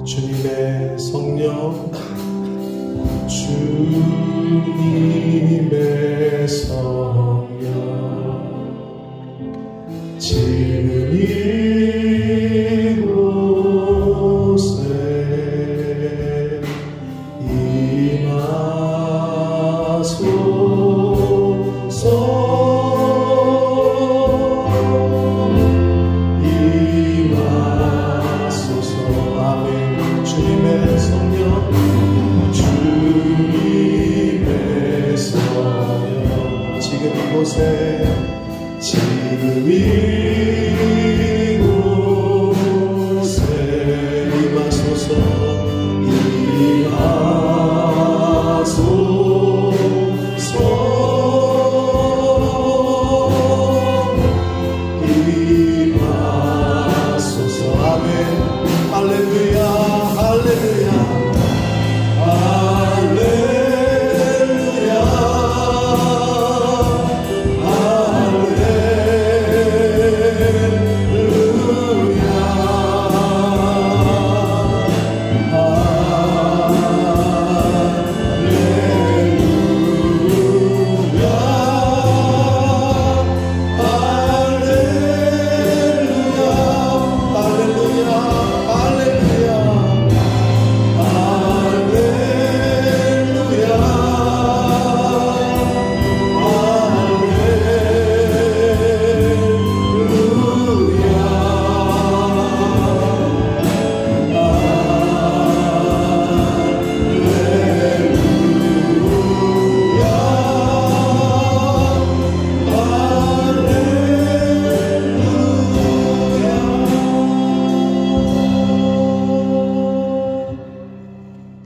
주님의 성령, 주님의 성령, 지금 이곳에 임하소서. 주님의 성령, 주님의 성령, 지금 이곳에, 지금 이곳에 임하소서. 임하소서. 아멘. 할렐루야. 할렐루야, 할렐루야,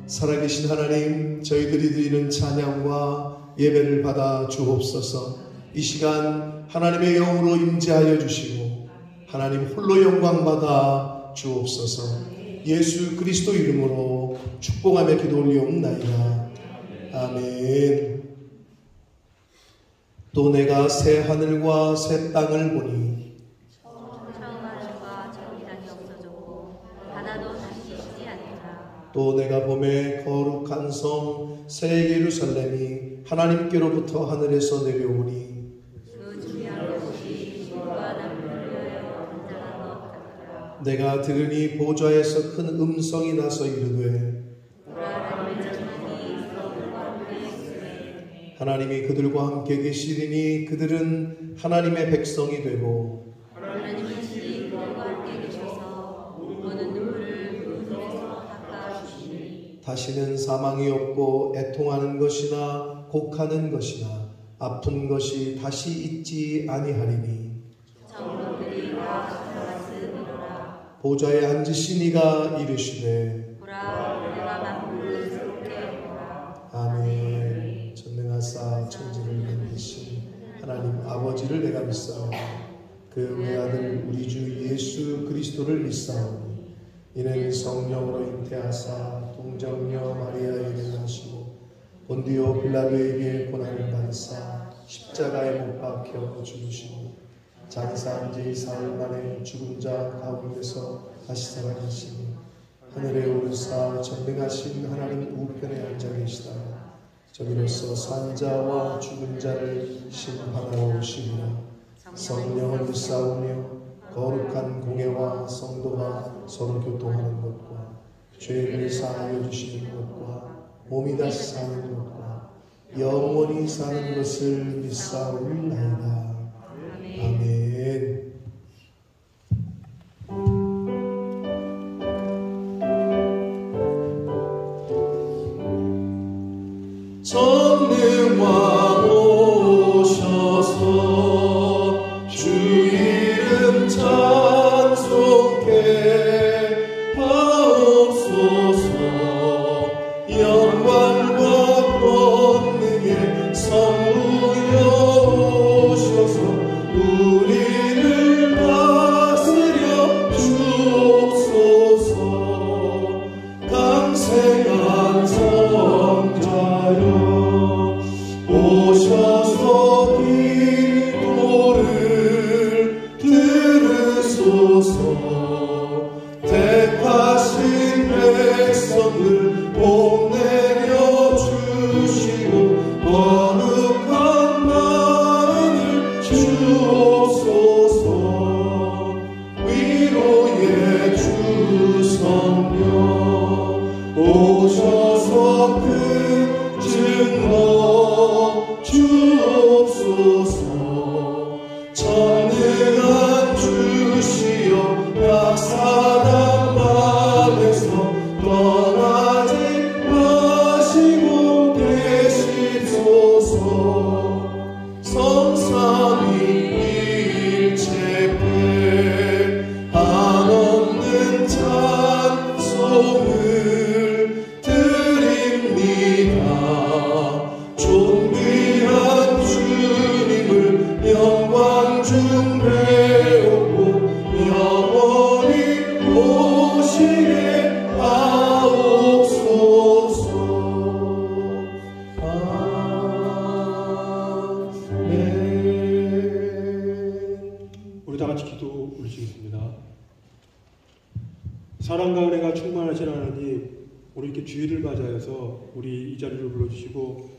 살아계신 하나님, 저희들이 드리는 찬양과 예배를 받아 주옵소서. 이 시간 하나님의 영으로 임재하여 주시고 하나님 홀로 영광 받아 주옵소서. 예수 그리스도 이름으로 축복하며 기도 올리옵나이다. 아멘. 또 내가 새 하늘과 새 땅을 보니 또 내가 봄에 거룩한 성 새 예루살렘이 하나님께로부터 하늘에서 내려오니 내가 들으니 보좌에서 큰 음성이 나서 이르되 하나님이 그들과 함께 계시리니 그들은 하나님의 백성이 되고 다시는 사망이 없고 애통하는 것이나 곡하는 것이나 아픈 것이 다시 있지 아니하리니 보좌에 앉으신 이가 이르시되 아멘. 전능하사 천지를 만드신 하나님 아버지를 내가 믿사오니 그 외아들 우리 주 예수 그리스도를 믿사오니 이는 성령으로 잉태하사 동정녀 마리아에게 나시고 본디오 빌라도에게 고난을 받으사 십자가에 못 박혀 죽으시고 장사한 지 사흘 만에 죽은 자 가운데서 다시 살아나시니 하늘에 오르사 전능하신 하나님 우편에 앉아 계시다. 저기로서 산 자와 죽은 자를 심판하러 오시리라. 성령을 믿사오며 거룩한 공회와 성도가 서로 교통하는 것과 죄를 사하여 주시는 것과 몸이 다시 사는 것과 영원히 사는 것을 믿사옵나이다. 아멘. 전능왕 오셔서 주 이름 찬송케 하옵소서. 영광과 권능의 성부여 오셔서 자손을 복내려 주시고 거룩한 마음을 주옵소서. 위로의 주 성령 오셔서 그 증거 주옵소서. 전능한 주시여 각 사람 맘에서 떠나지 마시고 계시소서. 성삼위 일체께 한없는 찬송을 드립니다. 존귀한 주님을 영광 중 배우고 영원히 오시게 하옵소서. 아멘. 우리 다 같이 기도 올리시겠습니다. 사랑과 은혜가 충만하신 하나님, 오늘 이렇게 주일을 맞아서 우리 이 자리를 불러주시고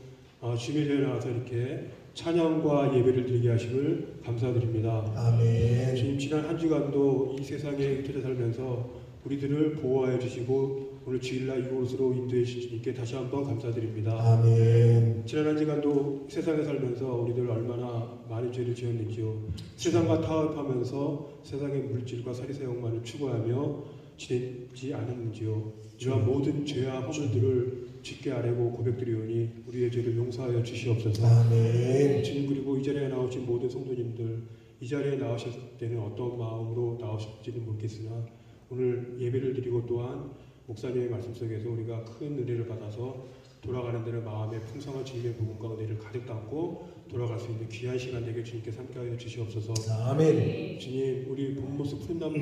주님의 자리에 나와서 이렇게 찬양과 예배를 드리게 하심을 감사드립니다. 아멘. 주님, 지난 한 주간도 이 세상에 흩어져 살면서 우리들을 보호하여 주시고 오늘 주일날 이곳으로 인도해 주신 주님께 다시 한번 감사드립니다. 아멘. 지난 한 주간도 세상에 살면서 우리들 얼마나 많은 죄를 지었는지요. 세상과 타협하면서 세상의 물질과 사리사욕만을 추구하며 지내지 않았는지요. 이러한 모든 죄와 허물들을 짙게 아뢰고 고백드리오니 우리의 죄를 용서하여 주시옵소서. 아멘. 주님, 그리고 이 자리에 나오신 모든 성도님들, 이 자리에 나오셨을 때는 어떤 마음으로 나오실지는 모르겠으나 오늘 예배를 드리고 또한 목사님의 말씀 속에서 우리가 큰 은혜를 받아서 돌아가는 데는 마음의 풍성한 주님의 복음과 은혜를 가득 담고 돌아갈 수 있는 귀한 시간 되게 주님께 함께하여 주시옵소서. 아멘. 주님, 우리 본모습 푸른나무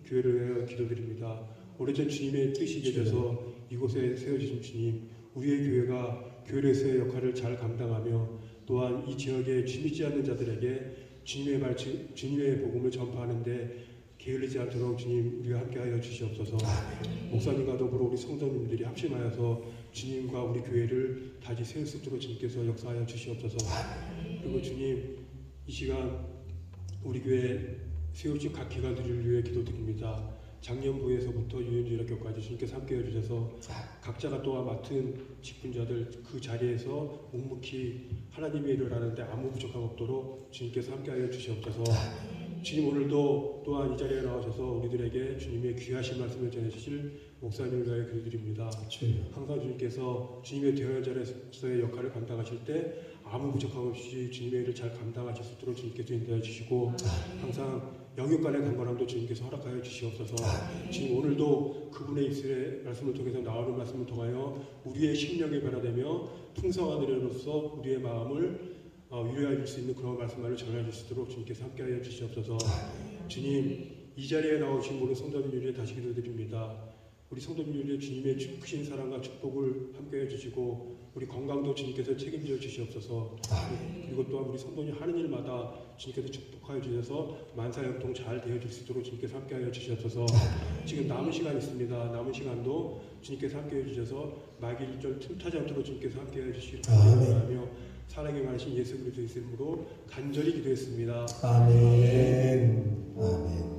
교회를 위하여 기도드립니다. 오래전 주님의 뜻이 계셔서 이곳에 세워주신 주님, 우리의 교회가 교회에서의 역할을 잘 감당하며 또한 이 지역에 주님 믿지 않는 자들에게 주님의 복음을 전파하는데 게을리지 않도록 주님 우리와 함께하여 주시옵소서. 목사님과 더불어 우리 성도님들이 합심하여서 주님과 우리 교회를 다시 세울 수 있도록 주님께서 역사하여 주시옵소서. 그리고 주님, 이 시간 우리 교회 세우신 각 기관들을 위해 기도드립니다. 작년부에서부터 유엔주일학교까지 주님께서 함께해 주셔서 각자가 또한 맡은 직분자들 그 자리에서 묵묵히 하나님의 일을 하는데 아무 부족함 없도록 주님께서 함께하여 주시옵소서. 주님, 오늘도 또한 이 자리에 나오셔서 우리들에게 주님의 귀하신 말씀을 전해주실 목사님을 위하여 기도드립니다. 항상 주님께서 주님의 대언자로서의 역할을 감당하실 때 아무 부족함 없이 주님의 일을 잘 감당하실 수 있도록 주님께서 인도해 주시고 항상 영육간의 강건함도 주님께서 허락하여 주시옵소서. 주님, 오늘도 그분의 입술의 말씀을 통해서 나오는 말씀을 통하여 우리의 심령이 변화되며 풍성한 은혜로서 우리의 마음을 위로해 줄 수 있는 그런 말씀만을 전해 줄 수 있도록 주님께서 함께하여 주시옵소서. 주님, 이 자리에 나오신 모든 성도님들에게 다시 기도드립니다. 우리 성도님들에게 주님의 크신 사랑과 축복을 함께해 주시고 우리 건강도 주님께서 책임져 주시옵소서. 그리고 또한 우리 성도님 하는 일마다 주님께서 축복하여 주셔서 만사형통 잘 되어질 수 있도록 주님께서 함께하여 주시옵소서. 지금 남은 시간 있습니다. 남은 시간도 주님께서 함께해 주셔서 마귀일절 틈타지 않도록 주님께서 함께해 주시기를 바라며 사랑이 많으신 예수 그리스도의 이름으로 간절히 기도했습니다. 아멘. 아멘.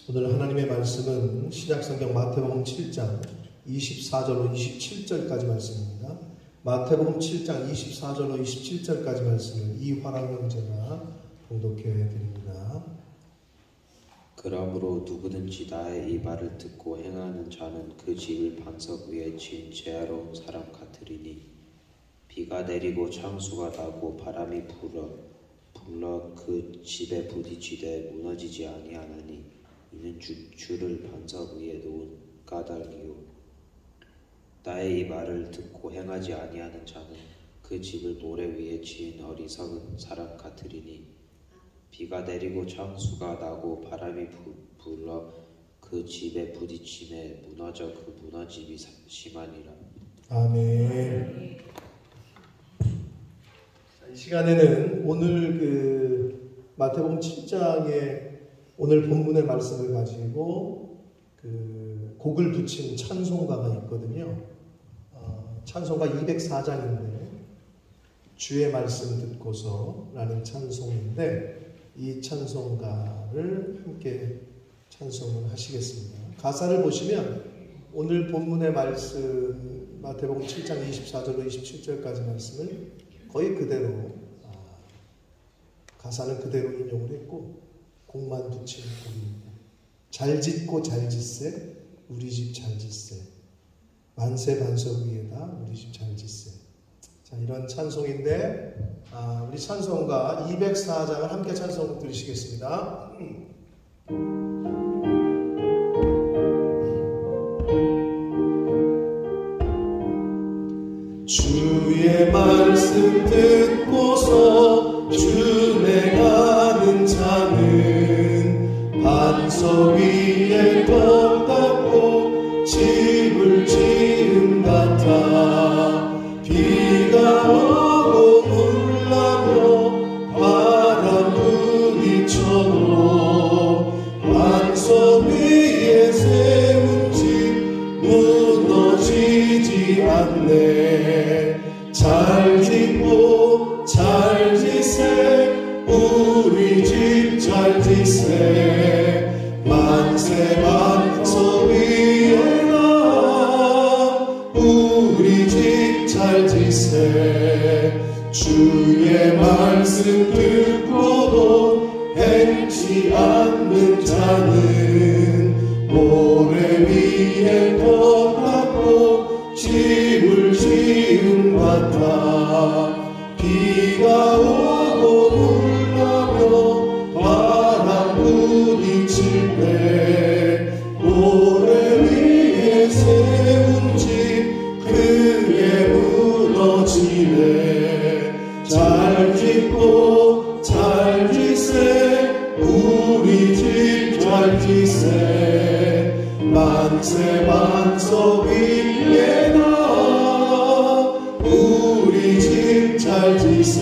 오늘 하나님의 말씀은 신약성경 마태복음 7장 24절로 27절까지 말씀입니다. 마태복음 7장 24절로 27절까지 말씀을 이화랑 형제가 봉독해 드립니다. 그러므로 누구든지 나의 이 말을 듣고 행하는 자는 그 집을 반석 위에 지은 지혜로운 사람 같으리니 비가 내리고 창수가 나고 바람이 불러 그 집에 부딪히되 무너지지 아니하나니 이는 주를 반석 위에 놓은 까닭이요. 나의 이 말을 듣고 행하지 아니하는 자는 그 집을 모래 위에 지은 어리석은 사람 같으리니 비가 내리고 창수가 나고 바람이 불러 그 집에 부딪힘에 무너져 그 무너짐이 심하니라. 아멘. 이 시간에는 오늘 마태복음 7장의 오늘 본문의 말씀을 가지고 곡을 붙인 찬송가가 있거든요. 찬송가 204장인데 주의 말씀 듣고서라는 찬송인데 이 찬송가를 함께 찬송을 하시겠습니다. 가사를 보시면 오늘 본문의 말씀 마태복음 7장 24절로 27절까지 말씀을 거의 그대로 가사는 그대로 인용을 했고 곡만 붙인 곡입니다. 잘 짓고 잘 짓세 우리 집 잘 짓세 만세 반석 위에다 우리 집 잘 짓세. 자, 이런 찬송인데 우리 찬송가 204장을 함께 찬송 들으시겠습니다. 주의 말씀 듣고서 준행하는 자는 반석 위에 떡 닦고 집을 지은 같아 비가 오고 물나며 바람 부딪혀도 반석 위에 세운 집 무너지지 않네. 잘 짓고 잘 짓세 우리 집 잘 짓세 만세 반석 위에다 우리 집 잘 짓세. 주의 말씀 듣고도 행치 않는 자는 모래 위에 떡 닦고 집을 지은 같아 비가 오고 물나며 바람 부딪힐 때 모래 위에 세운 집 크게 무너지네. 잘 짓고 잘 짓세 우리 집 잘 짓세 만세 반석 위에다 우리 집 잘 짓세.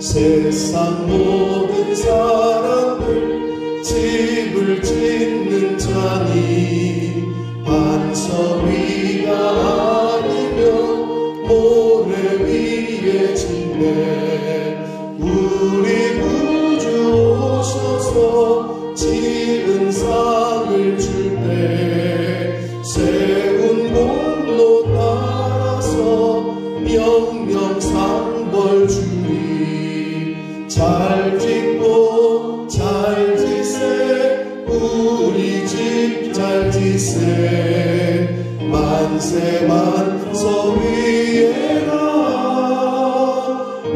세상 모든 사람들 집을 짓는 자니 반석 위가 아니면 모래 위에 짓네. 우리 구주 오셔서 지은 상을 줄 때 세운 공로 따라서 명령상벌 주리. 잘 짓고 잘 짓세 우리 집 잘 짓세 만세 반석 위에라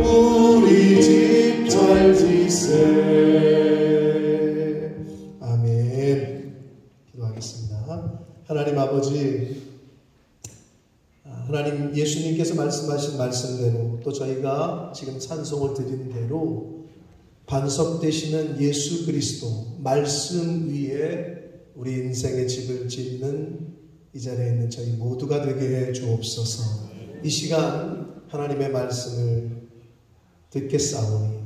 우리 집 잘 짓세. 아멘. 기도하겠습니다. 하나님 아버지, 하나님 예수님께서 말씀하신 말씀대로 또 저희가 지금 찬송을 드린 대로 반석 되시는 예수 그리스도 말씀 위에 우리 인생의 집을 짓는 이 자리에 있는 저희 모두가 되게 해 주옵소서. 이 시간 하나님의 말씀을 듣겠사오니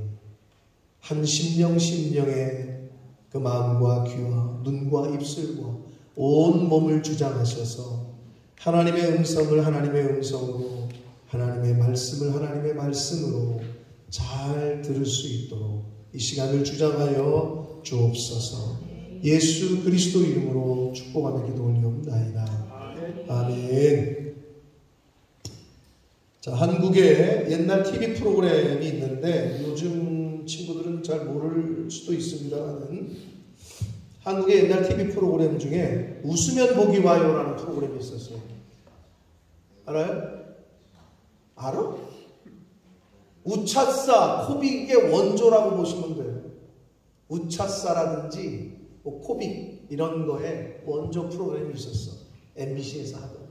한 심령 심령의 그 마음과 귀와 눈과 입술과 온 몸을 주장하셔서 하나님의 음성을 하나님의 음성으로 하나님의 말씀을 하나님의 말씀으로 잘 들을 수 있도록 이 시간을 주장하여 주옵소서. 예수 그리스도 이름으로 축복하며 기도 올리옵나이다. 아멘. 자, 한국에 옛날 TV 프로그램이 있는데 요즘 친구들은 잘 모를 수도 있습니다만 한국의 옛날 TV 프로그램 중에 웃으면 복이 와요라는 프로그램이 있었어요. 알아요? 알아? 우차싸, 코빅의 원조라고 보시면 돼요. 우차싸라든지 코빅 이런 거에 원조 프로그램이 있었어. MBC에서 하던.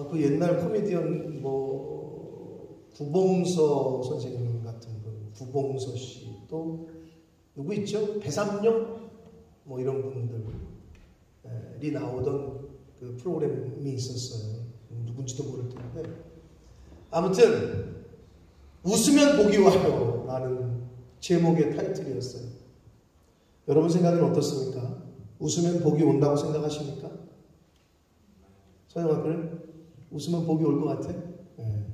그 옛날 코미디언 구봉서 선생님 같은 분, 구봉서 씨, 또 누구 있죠? 배삼룡 이런 분들. 나오던 그 프로그램이 있었어요. 누군지도 모를 텐데 아무튼 웃으면 복이 와요 라는 제목의 타이틀이었어요. 여러분 생각은 어떻습니까? 웃으면 복이 온다고 생각하십니까? 서영아, 그래? 웃으면 복이 올 것 같아? 네.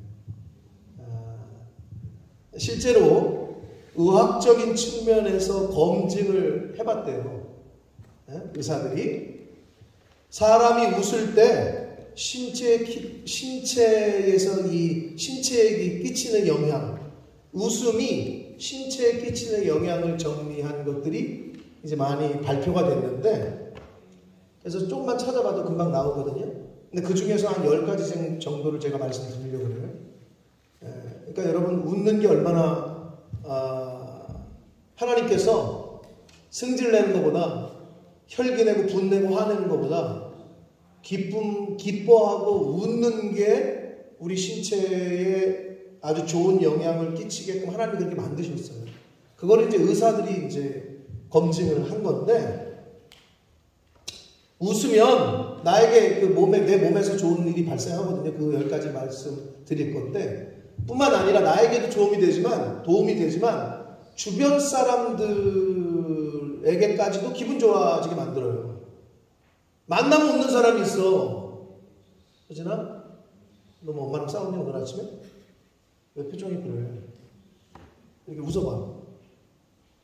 실제로 의학적인 측면에서 검증을 해봤대요. 네? 의사들이 사람이 웃을 때 신체에서 이 신체에 끼치는 영향, 웃음이 신체에 끼치는 영향을 정리한 것들이 이제 많이 발표가 됐는데, 그래서 조금만 찾아봐도 금방 나오거든요. 근데 그 중에서 한 10가지 정도를 제가 말씀드리려고 그래요. 그러니까 여러분, 웃는 게 얼마나 하나님께서 승질 내는 것보다, 혈기 내고 분내고 화내는 것보다 기뻐하고 웃는 게 우리 신체에 아주 좋은 영향을 끼치게끔 하나님이 그렇게 만드셨어요. 그걸 이제 의사들이 이제 검증을 한 건데, 웃으면 나에게 내 몸에서 좋은 일이 발생하거든요. 그 10가지 말씀 드릴 건데, 뿐만 아니라 나에게도 도움이 되지만 주변 사람들에게까지도 기분 좋아지게 만들어요. 만나면 웃는 사람이 있어. 그렇지나? 너 뭐 엄마랑 싸웠니 오늘 아침에? 왜 표정이 그래? 이렇게 웃어봐.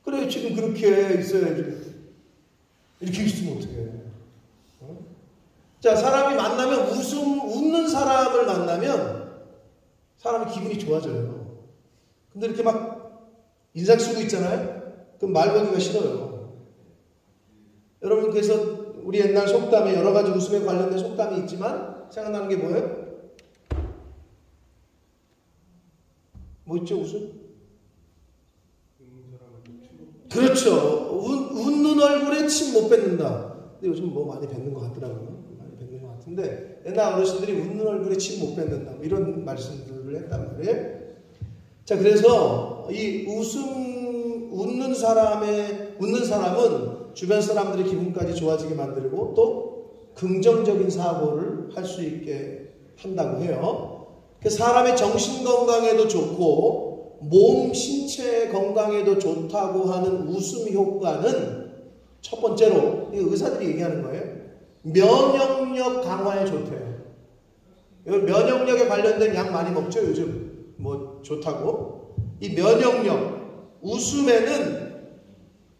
그래, 지금 그렇게 있어야지. 이렇게 있으면 어떡해. 어? 자, 사람이 만나면 웃는 사람을 만나면 사람이 기분이 좋아져요. 근데 이렇게 막 인상 쓰고 있잖아요? 그럼 말 걸기가 싫어요. 여러분, 그래서 우리 옛날 속담에 여러 가지 웃음에 관련된 속담이 있지만 생각나는 게 뭐예요? 뭐 있죠, 웃음? 그렇죠. 웃는 얼굴에 침 못 뱉는다. 근데 요즘 뭐 많이 뱉는 것 같더라고요. 많이 뱉는 것 같은데, 옛날 어르신들이 웃는 얼굴에 침 못 뱉는다, 이런 말씀들을 했단 말이에요. 자, 그래서 이 웃는 사람은 주변 사람들의 기분까지 좋아지게 만들고 또 긍정적인 사고를 할 수 있게 한다고 해요. 사람의 정신 건강에도 좋고 몸 신체 건강에도 좋다고 하는 웃음 효과는 첫 번째로 의사들이 얘기하는 거예요. 면역력 강화에 좋대요. 면역력에 관련된 약 많이 먹죠, 요즘. 뭐 좋다고. 이 면역력, 웃음에는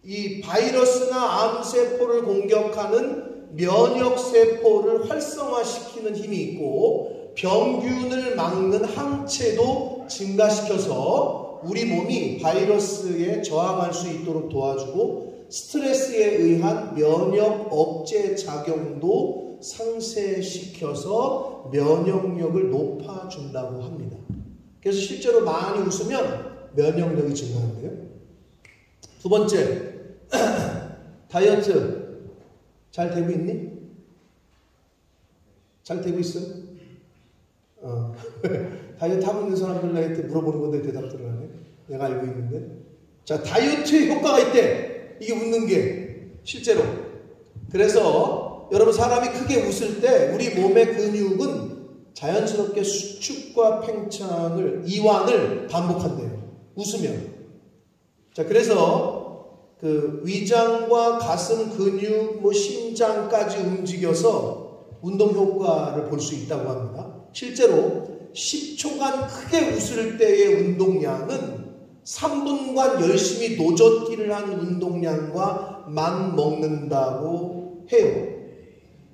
이 바이러스나 암세포를 공격하는 면역세포를 활성화시키는 힘이 있고, 병균을 막는 항체도 증가시켜서 우리 몸이 바이러스에 저항할 수 있도록 도와주고, 스트레스에 의한 면역 억제 작용도 상쇄시켜서 면역력을 높아준다고 합니다. 그래서 실제로 많이 웃으면 면역력이 증가한대요. 두 번째, 다이어트 잘 되고 있니? 잘 되고 있어? 다이어트 하고 있는 사람들한테 물어보는 건데 대답들을 하네. 내가 알고 있는데. 자, 다이어트에 효과가 있대. 이게 웃는 게 실제로. 그래서 여러분, 사람이 크게 웃을 때 우리 몸의 근육은 자연스럽게 수축과 팽창을, 이완을 반복한대요. 웃으면. 자, 그래서 그 위장과 가슴 근육, 심장까지 움직여서 운동 효과를 볼 수 있다고 합니다. 실제로 10초간 크게 웃을 때의 운동량은 3분간 열심히 노젓기를 한 운동량과 맞먹는다고 해요.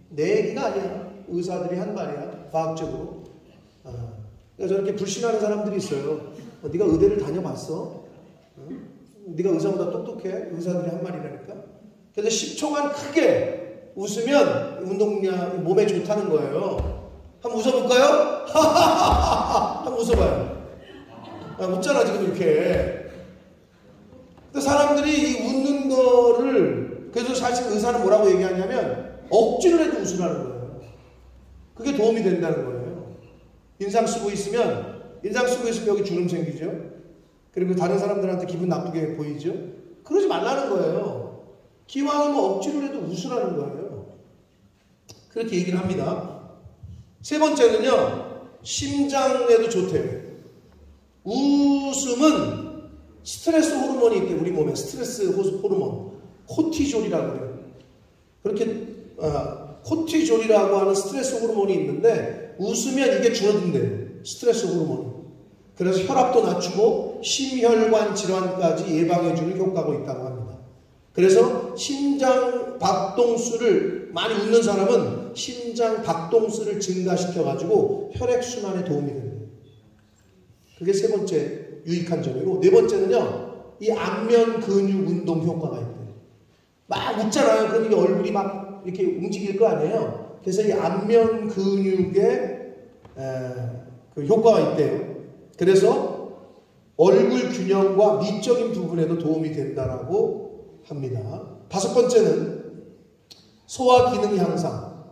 내 얘기가 아니야. 의사들이 한 말이야. 과학적으로. 그러니까 저렇게 불신하는 사람들이 있어요. 네가 의대를 다녀봤어? 네가 의사보다 똑똑해? 의사들이 한 말이라니까. 그래서 10초간 크게 웃으면 운동량, 몸에 좋다는 거예요. 한번 웃어볼까요? 한번 웃어봐요. 웃잖아 지금 이렇게. 근데 사람들이 이 웃는 거를, 그래서 사실 의사는 뭐라고 얘기하냐면 억지로 해도 웃으라는 거예요. 그게 도움이 된다는 거예요. 인상 쓰고 있으면 여기 주름 생기죠. 그리고 다른 사람들한테 기분 나쁘게 보이죠. 그러지 말라는 거예요. 기왕이면 억지로 해도 웃으라는 거예요. 그렇게 얘기를 합니다. 세 번째는요, 심장에도 좋대요. 웃음은 스트레스 호르몬이 있대. 우리 몸에 스트레스 호르몬 코티졸이라고 해요. 그렇게 코티졸이라고 하는 스트레스 호르몬이 있는데 웃으면 이게 줄어든대요. 스트레스 호르몬이. 그래서 혈압도 낮추고 심혈관 질환까지 예방해주는 효과가 있다고 합니다. 그래서 심장 박동수를 많이 웃는 사람은 심장 박동수를 증가시켜가지고 혈액순환에 도움이 됩니다. 그게 세 번째 유익한 점이고, 네 번째는요, 이 안면 근육 운동 효과가 있대요. 막 웃잖아요. 그러니까 얼굴이 막 이렇게 움직일 거 아니에요. 그래서 이 안면 근육에 그 효과가 있대요. 그래서 얼굴 균형과 미적인 부분에도 도움이 된다라고 합니다. 다섯 번째는 소화 기능 향상.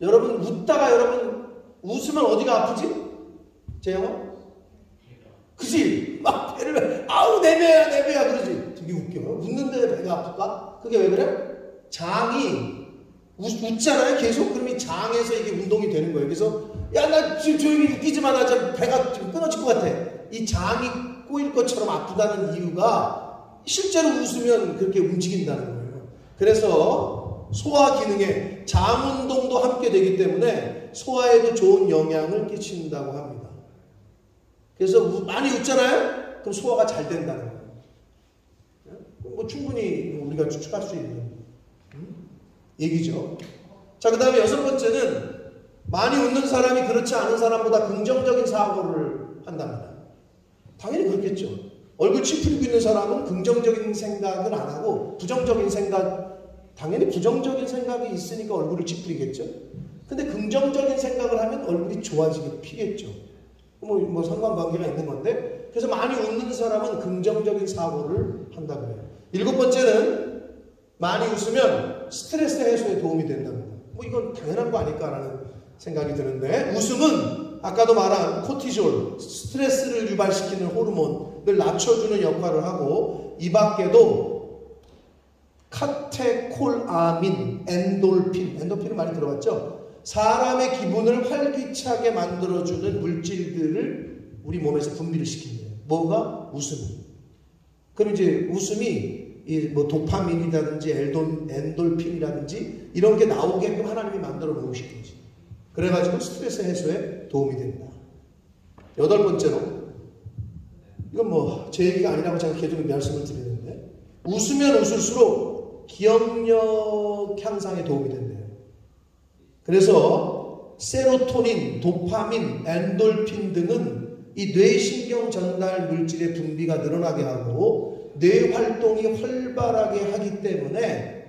여러분 웃다가 여러분 웃으면 어디가 아프지? 재영아? 그지? 막 배를 아우 내 배야 그러지. 되게 웃겨. 웃는데 배가 아플까? 그게 왜 그래? 장이 웃잖아요 계속. 그럼 이 장에서 이게 운동이 되는 거예요. 그래서 야 나 지금 조용히 웃기지 마. 나 지금 배가 지금 끊어질 것 같아. 이 장이 꼬일 것처럼 아프다는 이유가 실제로 웃으면 그렇게 움직인다는 거예요. 그래서 소화 기능에 장 운동도 함께 되기 때문에 소화에도 좋은 영향을 끼친다고 합니다. 그래서 많이 웃잖아요? 그럼 소화가 잘 된다는 거예요. 뭐 충분히 우리가 추측할 수 있는 얘기죠. 자, 그 다음에 여섯 번째는 많이 웃는 사람이 그렇지 않은 사람보다 긍정적인 사고를 한답니다. 당연히 그렇겠죠. 얼굴 찌푸리고 있는 사람은 긍정적인 생각을 안 하고 부정적인 생각, 당연히 부정적인 생각이 있으니까 얼굴을 찌푸리겠죠. 근데 긍정적인 생각을 하면 얼굴이 좋아지게 피겠죠. 뭐 상관관계가 있는 건데, 그래서 많이 웃는 사람은 긍정적인 사고를 한다고 해요. 일곱 번째는 많이 웃으면 스트레스 해소에 도움이 된답니다. 뭐 이건 당연한 거 아닐까라는 생각이 드는데, 웃음은 아까도 말한 코티졸, 스트레스를 유발시키는 호르몬을 낮춰주는 역할을 하고, 이 밖에도 카테콜아민, 엔돌핀을 많이 들어봤죠? 사람의 기분을 활기차게 만들어주는 물질들을 우리 몸에서 분비를 시킨대요. 뭐가? 웃음. 그럼 이제 웃음이 뭐 도파민이라든지 엔돌핀이라든지 이런 게 나오게끔 하나님이 만들어 놓으신 거지. 그래가지고 스트레스 해소에 도움이 된다. 여덟 번째로, 이건 뭐 제 얘기가 아니라고 제가 계속 말씀을 드리는데, 웃으면 웃을수록 기억력 향상에 도움이 된대요. 그래서 세로토닌, 도파민, 엔돌핀 등은 이 뇌신경 전달 물질의 분비가 늘어나게 하고 뇌 활동이 활발하게 하기 때문에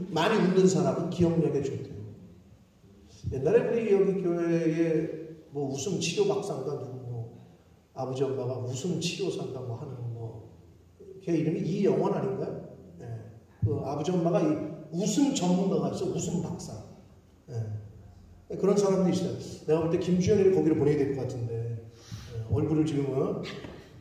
많이 웃는 사람은 기억력에 좋대요. 옛날에 우리 여기 교회에 뭐 웃음 치료 박사인가 누구 아버지 엄마가 웃음 치료사인가 뭐 하는 걔 이름이 이영원 아닌가요? 네. 그 아버지 엄마가 이 웃음 전문가가 있어. 웃음 박사. 네. 그런 사람들이 있어요. 내가 볼 때 김주현이를 거기로 보내야 될 것 같은데, 얼굴을 지금은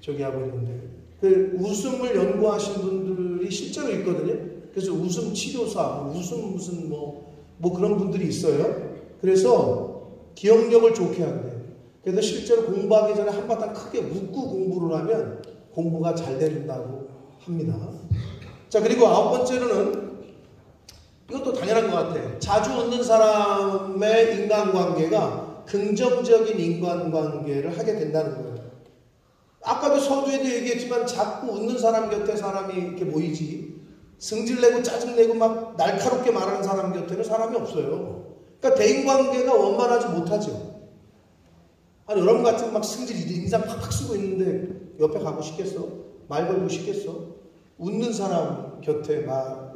저기 하고 있는데, 그 웃음을 연구하신 분들이 실제로 있거든요. 그래서 웃음 치료사, 웃음 무슨 뭐 그런 분들이 있어요. 그래서 기억력을 좋게 한대요. 그래서 실제로 공부하기 전에 한바탕 크게 웃고 공부를 하면 공부가 잘 된다고 합니다. 자, 그리고 아홉 번째로는 이것도 당연한 것 같아. 자주 웃는 사람의 인간관계가 긍정적인 인간관계를 하게 된다는 거예요. 아까도 서두에도 얘기했지만 자꾸 웃는 사람 곁에 사람이 이렇게 모이지, 승질내고 짜증내고 막 날카롭게 말하는 사람 곁에는 사람이 없어요. 그러니까 대인관계가 원만하지 못하죠. 아니, 여러분 같은 막 승질 인상 팍팍 쓰고 있는데 옆에 가고 싶겠어? 말 걸고 싶겠어? 웃는 사람 곁에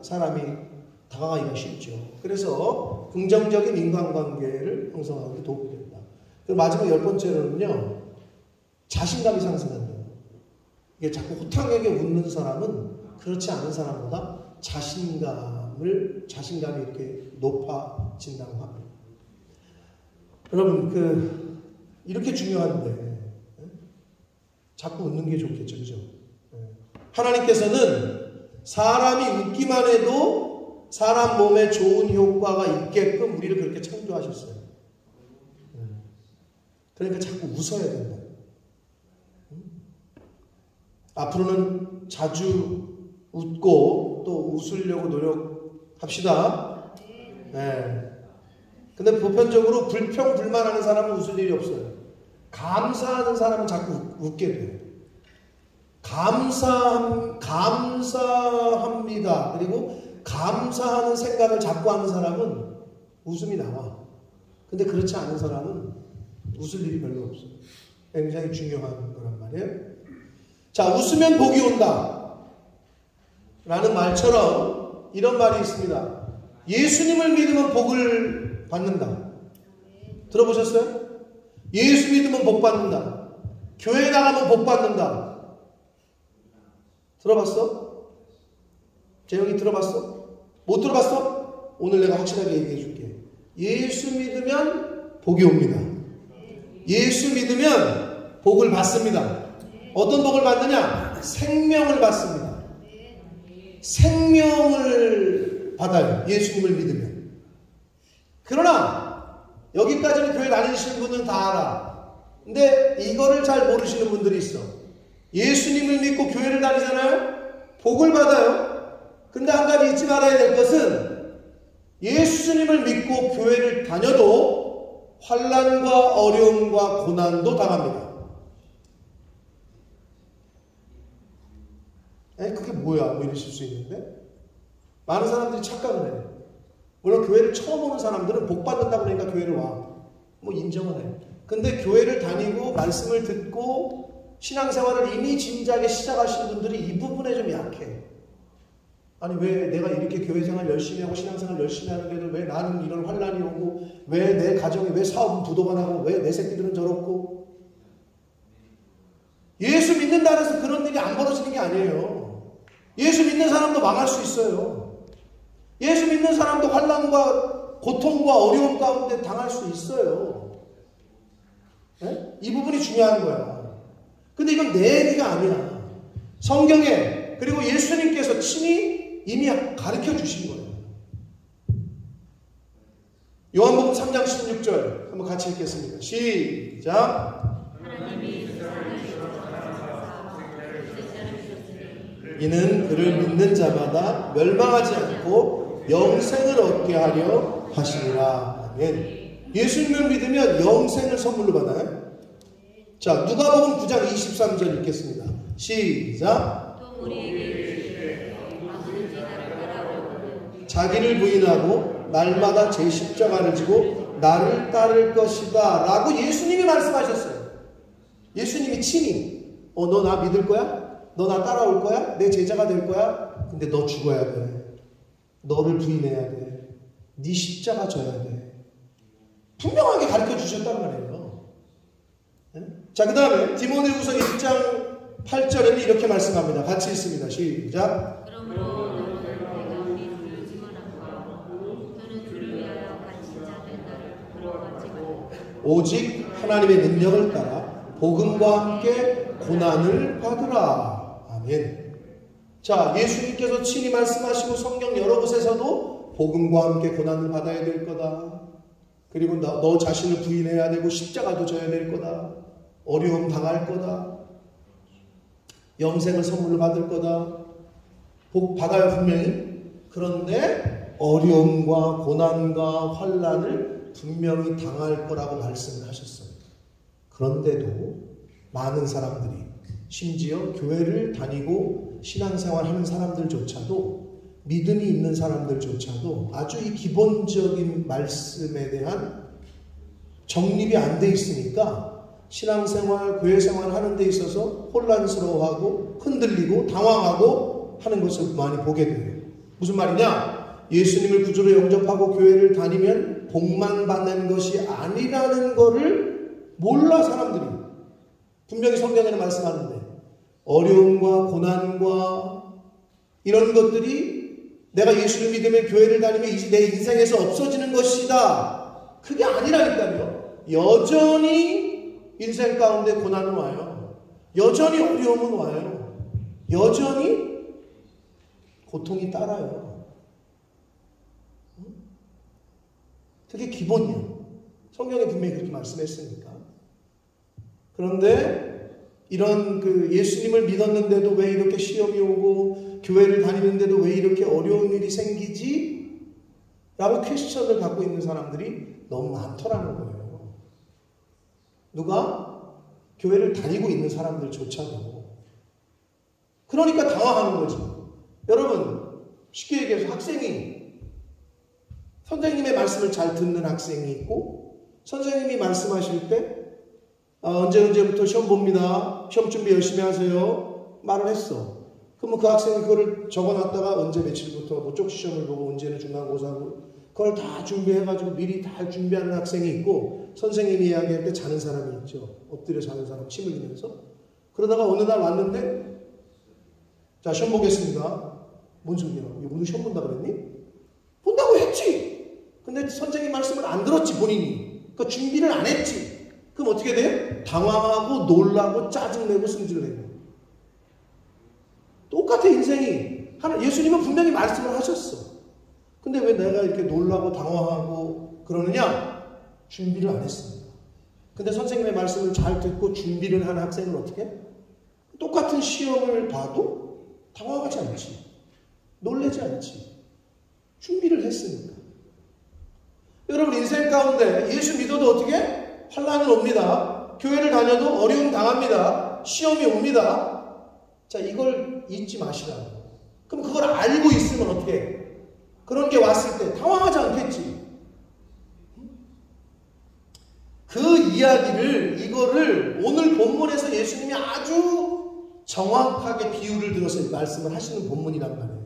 사람이 다가가기가 쉽죠. 그래서 긍정적인 인간관계를 형성하는 데 도움이 된다. 그리고 마지막 열 번째로는요, 자신감이 상승한다. 이게 자꾸 호탕하게 웃는 사람은 그렇지 않은 사람보다 자신감이 이렇게 높아진다고 합니다. 여러분, 이렇게 중요한데, 자꾸 웃는 게 좋겠죠, 그죠? 하나님께서는 사람이 웃기만 해도 사람 몸에 좋은 효과가 있게끔 우리를 그렇게 창조하셨어요. 그러니까 자꾸 웃어야 된다. 앞으로는 자주 웃고 또 웃으려고 노력합시다. 네. 근데 보편적으로 불평불만하는 사람은 웃을 일이 없어요. 감사하는 사람은 자꾸 웃게 돼요. 감사합니다. 그리고 감사하는 생각을 자꾸 하는 사람은 웃음이 나와. 근데 그렇지 않은 사람은 웃을 일이 별로 없어요. 굉장히 중요한 거란 말이에요. 자, 웃으면 복이 온다 라는 말처럼 이런 말이 있습니다. 예수님을 믿으면 복을 받는다. 들어보셨어요? 예수 믿으면 복 받는다. 교회 나가면 복 받는다. 들어봤어? 재영이 들어봤어? 못 들어봤어? 오늘 내가 확실하게 얘기해 줄게. 예수 믿으면 복이 옵니다. 예수 믿으면 복을 받습니다. 어떤 복을 받느냐? 생명을 받습니다. 생명을 받아요. 예수님을 믿으면. 그러나 여기까지는 교회 다니시는 분은 다 알아. 근데 이거를 잘 모르시는 분들이 있어. 예수님을 믿고 교회를 다니잖아요. 복을 받아요. 근데 한 가지 잊지 말아야 될 것은 예수님을 믿고 교회를 다녀도 환난과 어려움과 고난도 당합니다. 그게 뭐야? 뭐 이러실 수 있는데 많은 사람들이 착각을 해요. 물론 교회를 처음 오는 사람들은 복 받는다고 그러니까 교회를 와. 뭐 인정은 해. 근데 교회를 다니고 말씀을 듣고 신앙생활을 이미 진작에 시작하신 분들이 이 부분에 좀 약해. 아니 왜 내가 이렇게 교회생활 열심히 하고 신앙생활 열심히 하는데도 왜 나는 이런 환난이 오고 왜 내 가정이 왜 사업은 부도가 나고 왜 내 새끼들은 저렇고. 예수 믿는다 해서 그런 일이 안 벌어지는 게 아니에요. 예수 믿는 사람도 망할 수 있어요. 예수 믿는 사람도 환난과 고통과 어려움 가운데 당할 수 있어요. 네? 이 부분이 중요한 거야. 근데 이건 내 얘기가 아니야. 성경에 그리고 예수님께서 친히 이미 가르쳐 주신 거예요. 요한복음 3장 16절 한번 같이 읽겠습니다. 시작. 이는 그를 믿는 자마다 멸망하지 않고 영생을 얻게 하려 하시니라. 아멘. 예수님을 믿으면 영생을 선물로 받아요. 자, 누가복음 9장 23절 읽겠습니다. 시작. 자기를 부인하고 날마다 제 십자가를 지고 나를 따를 것이다 라고 예수님이 말씀하셨어요. 예수님이 친히 너 나 믿을 거야? 너 나 따라올 거야? 내 제자가 될 거야? 근데 너 죽어야 돼. 너를 부인해야 돼. 네 십자가 져야 돼. 분명하게 가르쳐 주셨단 말이에요. 네? 자, 그 다음에 디모데후서 1장 8절에는 이렇게 말씀합니다. 같이 읽습니다. 시작. 그러므로 너는 내가 우리 주 짐을 안고 너는 주를 위하여 갇힌 자들 나를 부끄러워하지고 오직 하나님의 능력을 따라 복음과 함께 고난을 받으라. 아멘. 자, 예수님께서 친히 말씀하시고 성경 여러 곳에서도 복음과 함께 고난을 받아야 될 거다. 그리고 너 자신을 부인해야 되고 십자가도 져야 될 거다. 어려움 당할 거다. 영생을 선물로 받을 거다. 복 받아요 분명히. 그런데 어려움과 고난과 환난을 분명히 당할 거라고 말씀을 하셨어요. 그런데도 많은 사람들이 심지어 교회를 다니고 신앙생활 하는 사람들조차도 믿음이 있는 사람들조차도 아주 이 기본적인 말씀에 대한 정립이 안 돼 있으니까 신앙생활, 교회생활 하는 데 있어서 혼란스러워하고 흔들리고 당황하고 하는 것을 많이 보게 돼요. 무슨 말이냐? 예수님을 구주로 영접하고 교회를 다니면 복만 받는 것이 아니라는 거를 몰라 사람들이. 분명히 성경에는 말씀하는데 어려움과 고난과 이런 것들이 내가 예수를 믿으면 교회를 다니면 내 인생에서 없어지는 것이다. 그게 아니라니까요. 여전히 인생 가운데 고난은 와요. 여전히 어려움은 와요. 여전히 고통이 따라요. 그게 기본이야. 성경에 분명히 그렇게 말씀했으니까. 그런데 이런 예수님을 믿었는데도 왜 이렇게 시험이 오고 교회를 다니는데도 왜 이렇게 어려운 일이 생기지? 라고 퀘스천을 갖고 있는 사람들이 너무 많더라는 거예요. 누가? 교회를 다니고 있는 사람들조차도. 그러니까 당황하는 거죠. 여러분, 쉽게 얘기해서 학생이 선생님의 말씀을 잘 듣는 학생이 있고, 선생님이 말씀하실 때 언제부터 시험 봅니다. 시험 준비 열심히 하세요. 말을 했어. 그러면 그 학생이 그거를 적어놨다가 언제 며칠부터 뭐 쪽지 시험을 보고 언제는 중간고사고 그걸 다 준비해가지고 미리 다 준비하는 학생이 있고, 선생님이 이야기할 때 자는 사람이 있죠. 엎드려 자는 사람, 침 흘리면서. 그러다가 어느 날 왔는데, 자, 시험 보겠습니다. 뭔 소리야? 오늘 시험 본다 그랬니? 본다고 했지. 근데 선생님 말씀을 안 들었지, 본인이. 그러니까 준비를 안 했지. 그럼 어떻게 돼? 당황하고 놀라고 짜증내고 승질을 내요. 똑같아, 인생이. 예수님은 분명히 말씀을 하셨어. 근데 왜 내가 이렇게 놀라고 당황하고 그러느냐? 준비를 안 했습니다. 근데 선생님의 말씀을 잘 듣고 준비를 한 학생은 어떻게 해? 똑같은 시험을 봐도 당황하지 않지. 놀라지 않지. 준비를 했으니까. 여러분, 인생 가운데 예수 믿어도 어떻게? 환난은 옵니다. 교회를 다녀도 어려움 당합니다. 시험이 옵니다. 자, 이걸 잊지 마시라고. 그럼 그걸 알고 있으면 어떻게 해? 그런 게 왔을 때 당황하지 않겠지. 그 이거를 오늘 본문에서 예수님이 아주 정확하게 비유를 들어서 말씀을 하시는 본문이란 말이에요.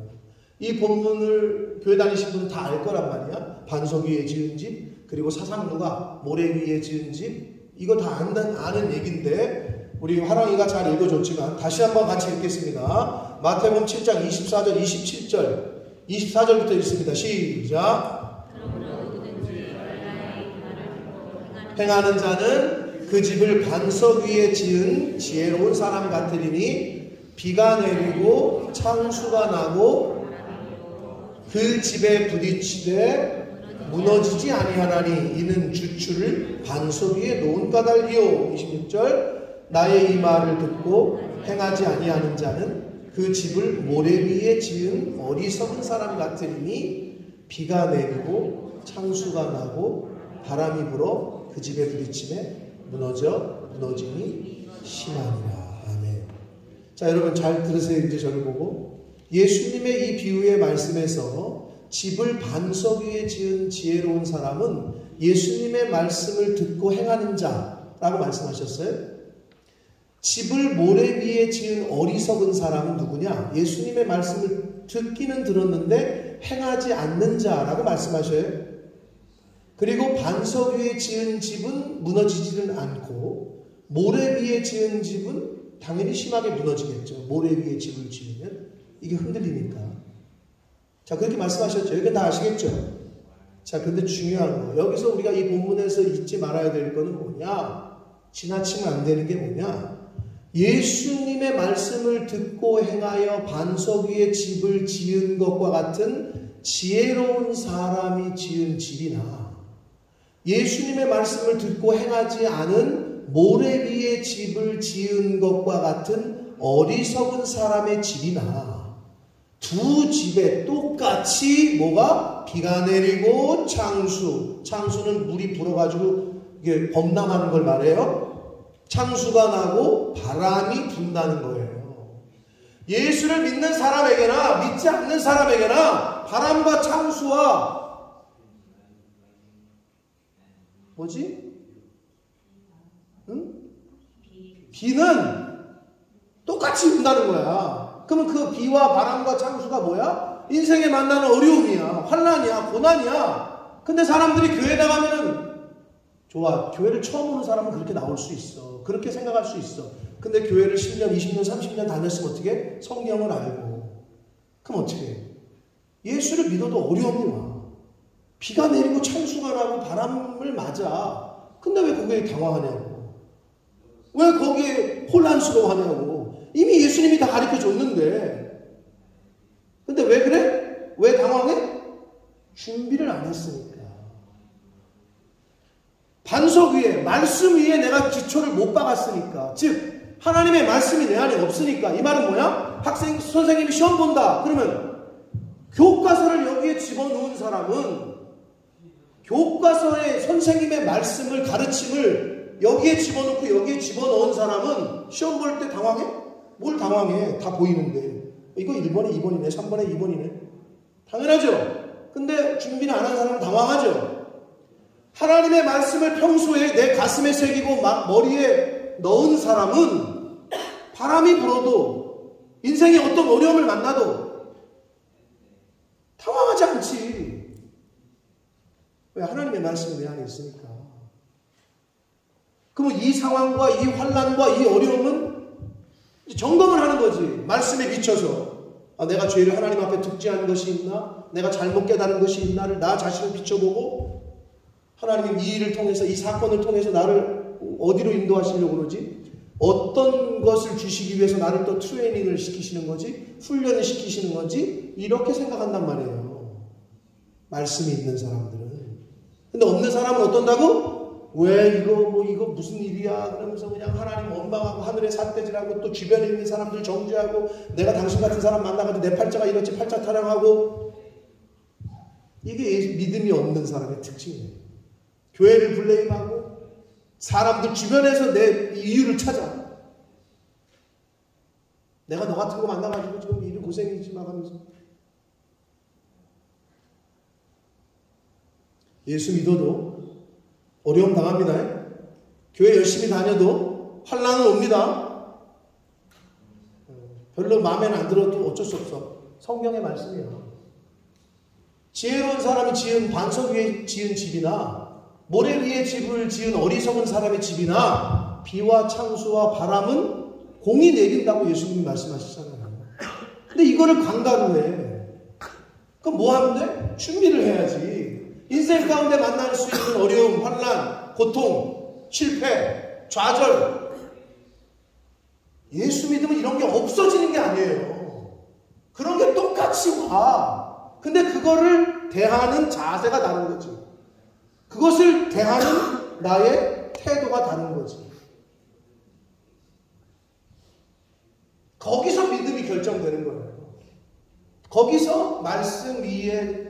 이 본문을 교회 다니신 분은 다 알 거란 말이야. 반석 위에 지은 집, 그리고 사상루가 모래 위에 지은 집, 이거 다 아는 얘기인데 우리 화랑이가 잘 읽어줬지만 다시 한번 같이 읽겠습니다. 마태복음 7장 24절, 27절, 24절부터 읽습니다. 시작. 행하는 자는 그 집을 반석 위에 지은 지혜로운 사람 같으리니 비가 내리고 창수가 나고 그 집에 부딪히되 무너지지 아니하나니 이는 주추를 반석 위에 놓은 까닭이요. 26절. 나의 이 말을 듣고 행하지 아니하는 자는 그 집을 모래 위에 지은 어리석은 사람 같으니 비가 내리고 창수가 나고 바람이 불어 그 집에 부딪히매 무너짐이 심하니라. 아멘. 자, 여러분 잘 들으세요. 이제 저를 보고. 예수님의 이 비유의 말씀에서 집을 반석 위에 지은 지혜로운 사람은 예수님의 말씀을 듣고 행하는 자라고 말씀하셨어요. 집을 모래 위에 지은 어리석은 사람은 누구냐? 예수님의 말씀을 듣기는 들었는데 행하지 않는 자라고 말씀하셔요. 그리고 반석 위에 지은 집은 무너지지는 않고 모래 위에 지은 집은 당연히 심하게 무너지겠죠. 모래 위에 집을 지으면 이게 흔들리니까. 자, 그렇게 말씀하셨죠. 여기 다 아시겠죠? 자, 근데 중요한 거. 여기서 우리가 이 본문에서 잊지 말아야 될 거는 뭐냐? 지나치면 안 되는 게 뭐냐? 예수님의 말씀을 듣고 행하여 반석 위에 집을 지은 것과 같은 지혜로운 사람이 지은 집이나 예수님의 말씀을 듣고 행하지 않은 모래 위에 집을 지은 것과 같은 어리석은 사람의 집이나 두 집에 똑같이 뭐가? 비가 내리고 창수는 물이 불어가지고 이게 범람하는 걸 말해요. 창수가 나고 바람이 분다는 거예요. 예수를 믿는 사람에게나 믿지 않는 사람에게나 바람과 창수와 뭐지? 응? 비는 똑같이 분다는 거야. 그러면 그 비와 바람과 창수가 뭐야? 인생에 만나는 어려움이야. 환난이야. 고난이야. 근데 사람들이 교회 나가면은 좋아. 교회를 처음 오는 사람은 그렇게 나올 수 있어. 그렇게 생각할 수 있어. 근데 교회를 10년, 20년, 30년 다녔으면 어떻게? 성경을 알고. 그럼 어떻게 해? 예수를 믿어도 어려움이 와. 비가 내리고 창수가 나고 바람을 맞아. 근데 왜 거기에 당황하냐고. 왜 거기에 혼란스러워하냐고. 이미 예수님이 다 가르쳐 줬는데. 근데 왜 그래? 왜 당황해? 준비를 안 했으니까. 반석 위에, 말씀 위에 내가 기초를 못 박았으니까, 즉 하나님의 말씀이 내 안에 없으니까. 이 말은 뭐야? 선생님이 시험 본다 그러면 교과서를 여기에 집어넣은 사람은 교과서에 선생님의 말씀을, 가르침을 여기에 집어넣고 여기에 집어넣은 사람은 시험 볼 때 당황해? 뭘 당황해? 다 보이는데. 이거 1번에 2번이네, 3번에 2번이네. 당연하죠. 근데 준비는 안 한 사람은 당황하죠. 하나님의 말씀을 평소에 내 가슴에 새기고 머리에 넣은 사람은 바람이 불어도, 인생에 어떤 어려움을 만나도 당황하지 않지. 왜? 하나님의 말씀이 내 안에 있으니까. 그러면 이 상황과 이 환난과 이 어려움은 점검을 하는 거지. 말씀에 비춰서. 내가 죄를 하나님 앞에 득지한 것이 있나? 내가 잘못 깨달은 것이 있나를 나 자신을 비춰보고, 하나님이 이 일을 통해서, 이 사건을 통해서 나를 어디로 인도하시려고 그러지? 어떤 것을 주시기 위해서 나를 또 트레이닝을 시키시는 거지? 훈련을 시키시는 건지? 이렇게 생각한단 말이에요. 말씀이 있는 사람들은. 근데 없는 사람은 어떤다고? 왜 이거 무슨 일이야? 그러면서 그냥 하나님 원망하고 하늘에 삿대질하고 또 주변에 있는 사람들 정죄하고, 내가 당신 같은 사람 만나가지고 내 팔자가 이렇지 팔자 타령하고. 이게 믿음이 없는 사람의 특징이에요. 교회를 블레임하고 사람들 주변에서 내 이유를 찾아. 내가 너 같은 거 만나가지고 지금 일이 고생이지 막 하면서. 예수 믿어도 어려움 당합니다. 교회 열심히 다녀도 환난은 옵니다. 별로 마음에는 안 들어도 어쩔 수 없어. 성경의 말씀이에요. 지혜로운 사람이 지은 반석 위에 지은 집이나 모래 위에 집을 지은 어리석은 사람의 집이나 비와 창수와 바람은 공이 내린다고 예수님이 말씀하시잖아요. 근데 이거를 강가로 해. 그럼 뭐 하면 돼? 준비를 해야지. 인생 가운데 만날 수 있는 어려움, 환난, 고통, 실패, 좌절. 예수 믿으면 이런 게 없어지는 게 아니에요. 그런 게 똑같이 와. 근데 그거를 대하는 자세가 다른 거지. 그것을 대하는 나의 태도가 다른 거지. 거기서 믿음이 결정되는 거예요. 거기서 말씀 위에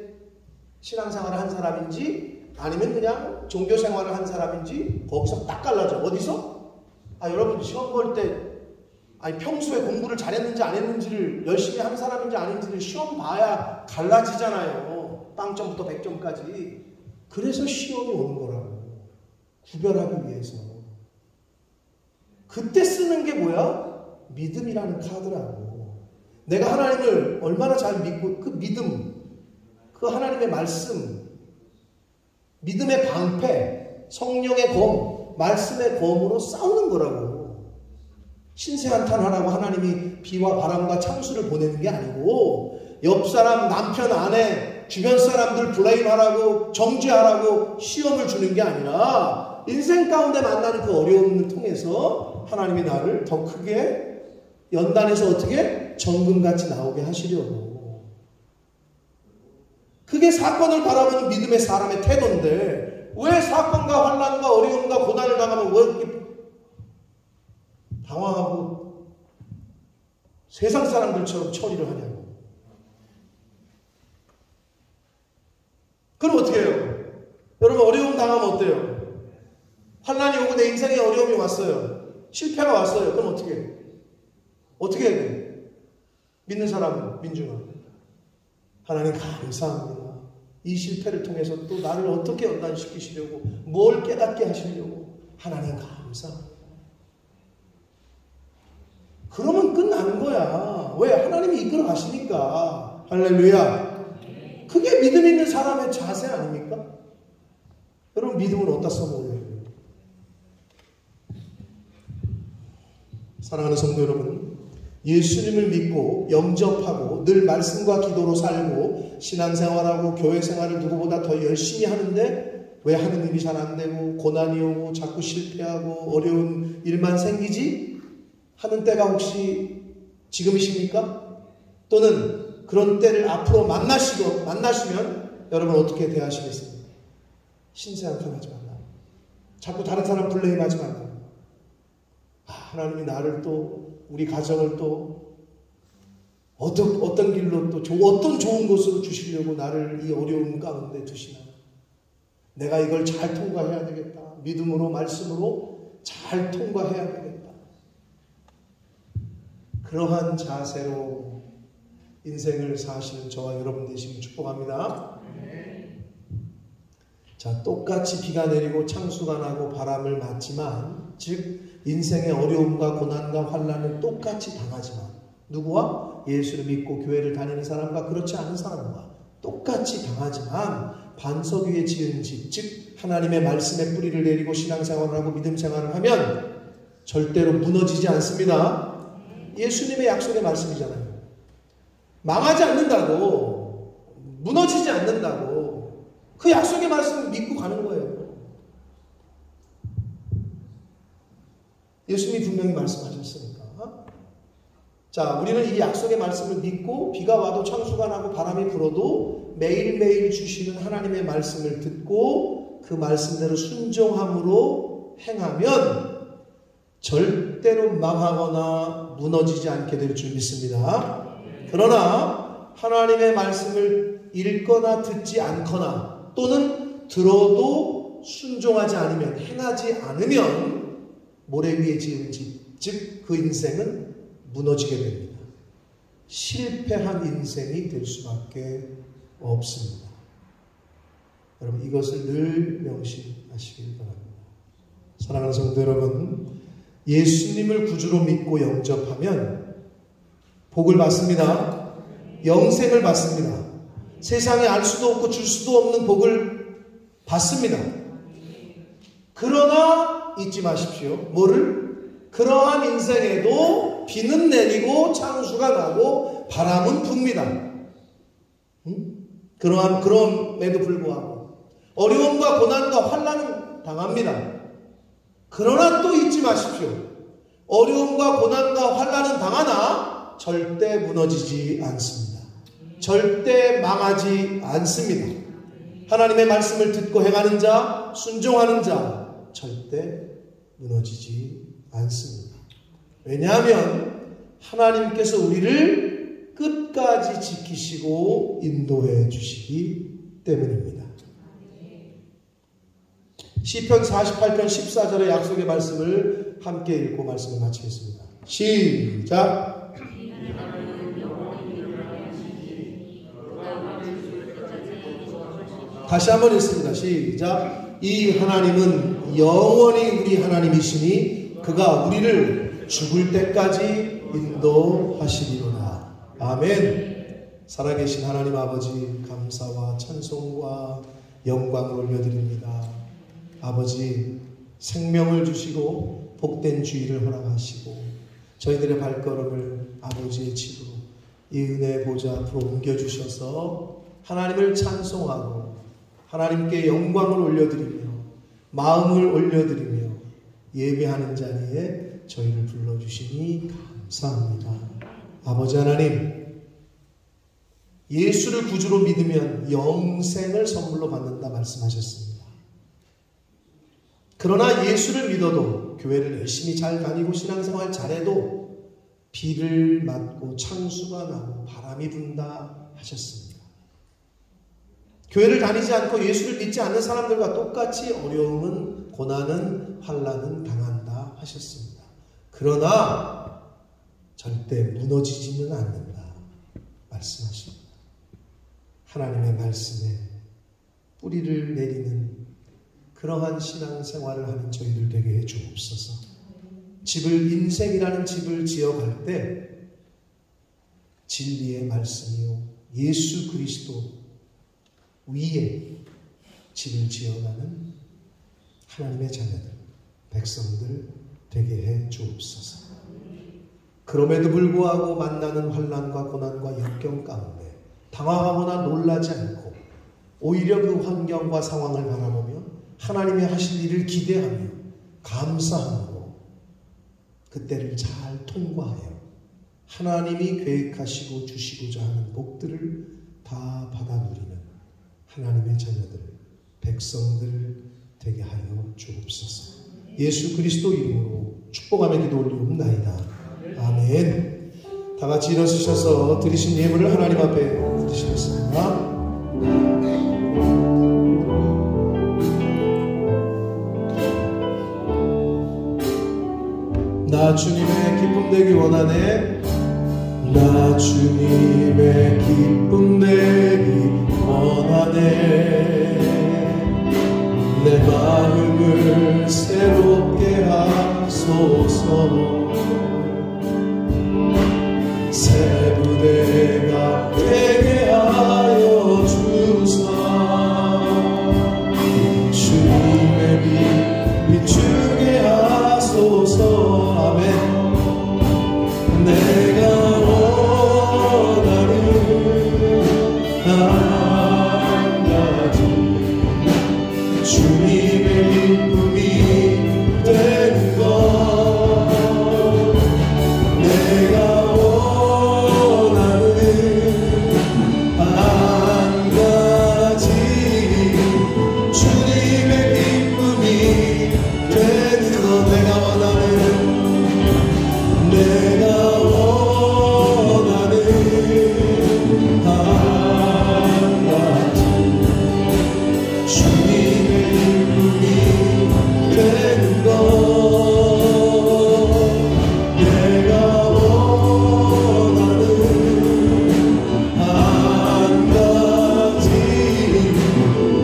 신앙생활을 한 사람인지 아니면 그냥 종교생활을 한 사람인지 거기서 딱 갈라져. 어디서? 여러분 시험 볼 때 평소에 공부를 잘했는지 안 했는지를, 열심히 한 사람인지 아닌지를 시험 봐야 갈라지잖아요. 빵점부터 100점까지. 그래서 시험이 오는 거라고. 구별하기 위해서. 그때 쓰는 게 뭐야? 믿음이라는 카드라고. 내가 하나님을 얼마나 잘 믿고 그 믿음, 그 하나님의 말씀, 믿음의 방패, 성령의 검, 말씀의 검으로 싸우는 거라고. 신세한탄하라고 하나님이 비와 바람과 창수를 보내는 게 아니고, 옆 사람, 남편, 아내, 주변 사람들 블레임하라고, 정죄하라고 시험을 주는 게 아니라 인생 가운데 만나는 그 어려움을 통해서 하나님이 나를 더 크게 연단해서 어떻게 정금같이 나오게 하시려고. 그게 사건을 바라보는 믿음의 사람의 태도인데, 왜 사건과 환난과 어려움과 고난을 당하면 왜 이렇게 당황하고 세상 사람들처럼 처리를 하냐고. 그럼 어떻게 해요? 여러분 어려움 당하면 어때요? 환난이 오고 내 인생에 어려움이 왔어요. 실패가 왔어요. 그럼 어떻게 해요? 어떻게 해야 돼요? 믿는 사람은, 민중아, 하나님 감사합니다. 이 실패를 통해서 또 나를 어떻게 연단시키시려고, 뭘 깨닫게 하시려고, 하나님 감사합니다. 그러면 끝나는 거야. 왜? 하나님이 이끌어 가시니까. 할렐루야. 그게 믿음 있는 사람의 자세 아닙니까? 여러분 믿음을 어디다 써먹어요? 사랑하는 성도 여러분, 예수님을 믿고 영접하고 늘 말씀과 기도로 살고 신앙생활하고 교회생활을 누구보다 더 열심히 하는데 왜 하는 일이 잘 안 되고 고난이 오고 자꾸 실패하고 어려운 일만 생기지? 하는 때가 혹시 지금이십니까? 또는 그런 때를 앞으로 만나시면 여러분 어떻게 대하시겠습니까? 신세한탄하지 말라. 자꾸 다른 사람 블레임하지 말고 하나님이 나를 또 우리 가정을 또 어떤 길로 또 어떤 좋은 곳으로 주시려고 나를 이 어려움 가운데 두시나 내가 이걸 잘 통과해야 되겠다. 믿음으로 말씀으로 잘 통과해야 되겠다. 그러한 자세로 인생을 사시는 저와 여러분 되시길 축복합니다. 자, 똑같이 비가 내리고 창수가 나고 바람을 맞지만, 즉 인생의 어려움과 고난과 환난은 똑같이 당하지만 누구와? 예수를 믿고 교회를 다니는 사람과 그렇지 않은 사람과 똑같이 당하지만 반석 위에 지은 집, 즉 하나님의 말씀에 뿌리를 내리고 신앙생활을 하고 믿음 생활을 하면 절대로 무너지지 않습니다. 예수님의 약속의 말씀이잖아요. 망하지 않는다고, 무너지지 않는다고, 그 약속의 말씀을 믿고 가는 거예요. 예수님이 분명히 말씀하셨으니까. 자, 우리는 이 약속의 말씀을 믿고 비가 와도 창수가 나고 바람이 불어도 매일매일 주시는 하나님의 말씀을 듣고 그 말씀대로 순종함으로 행하면 절대로 망하거나 무너지지 않게 될 줄 믿습니다. 그러나 하나님의 말씀을 읽거나 듣지 않거나 또는 들어도 순종하지 않으면, 행하지 않으면 모래 위에 지은 집, 즉 그 인생은 무너지게 됩니다. 실패한 인생이 될 수밖에 없습니다. 여러분, 이것을 늘 명심하시길 바랍니다. 사랑하는 성도 여러분, 예수님을 구주로 믿고 영접하면 복을 받습니다. 영생을 받습니다. 세상에 알 수도 없고 줄 수도 없는 복을 받습니다. 그러나 잊지 마십시오. 뭐를? 그러한 인생에도 비는 내리고 창수가 나고 바람은 붑니다. 그럼에도 불구하고 어려움과 고난과 환난은 당합니다. 그러나 또 잊지 마십시오. 어려움과 고난과 환난은 당하나 절대 무너지지 않습니다. 절대 망하지 않습니다. 하나님의 말씀을 듣고 행하는 자, 순종하는 자 절대 무너지지 않습니다. 왜냐하면 하나님께서 우리를 끝까지 지키시고 인도해 주시기 때문입니다. 시편 48편 14절의 약속의 말씀을 함께 읽고 말씀을 마치겠습니다. 시작! 다시 한번 읽습니다. 시작! 이 하나님은 영원히 우리 하나님이시니 그가 우리를 죽을 때까지 인도하시리로다. 아멘. 살아계신 하나님 아버지, 감사와 찬송과 영광을 올려드립니다. 아버지, 생명을 주시고 복된 주의를 허락하시고 저희들의 발걸음을 아버지의 집으로 이 은혜의 보좌 앞으로 옮겨주셔서 하나님을 찬송하고 하나님께 영광을 올려드리며 마음을 올려드리며 예배하는 자리에 저희를 불러주시니 감사합니다. 아버지 하나님, 예수를 구주로 믿으면 영생을 선물로 받는다 말씀하셨습니다. 그러나 예수를 믿어도 교회를 열심히 잘 다니고 신앙생활 잘해도 비를 맞고 창수가 나고 바람이 분다 하셨습니다. 교회를 다니지 않고 예수를 믿지 않는 사람들과 똑같이 어려움은, 고난은, 환난은 당한다 하셨습니다. 그러나 절대 무너지지는 않는다 말씀하십니다. 하나님의 말씀에 뿌리를 내리는 그러한 신앙생활을 하는 저희들 되게 해 주옵소서. 집을, 인생이라는 집을 지어갈 때 진리의 말씀이요 예수 그리스도 위에 집을 지어가는 하나님의 자녀들, 백성들 되게 해 주옵소서. 그럼에도 불구하고 만나는 환난과 고난과 역경 가운데 당황하거나 놀라지 않고 오히려 그 환경과 상황을 바라보며 하나님의 하실 일을 기대하며 감사함으로 그때를 잘 통과하여 하나님이 계획하시고 주시고자 하는 복들을 다 받아 누리는 하나님의 자녀들, 백성들 되게 하여 주옵소서. 예수 그리스도 이름으로 축복하며 기도 올리옵나이다. 아멘. 다 같이 일어서셔서 드리신 예물을 하나님 앞에 드리시겠습니다. 나 주님의 기쁨 되기 원하네. 나 주님의 기쁨 되기 원하네. 내 마음을 새롭게 하소서. 새 부대가 되게 하여 주사. 주님의 빛 비추게 하소서. 아멘. 내가 원하는 한 가지 주님의 기쁨이 되는 것. 내가 원하는 한 가지 주님의 기쁨이 되는 것. 내가 원하는 한 가지 주님의 기쁨이 되는 것. 내가 원하는 한 가지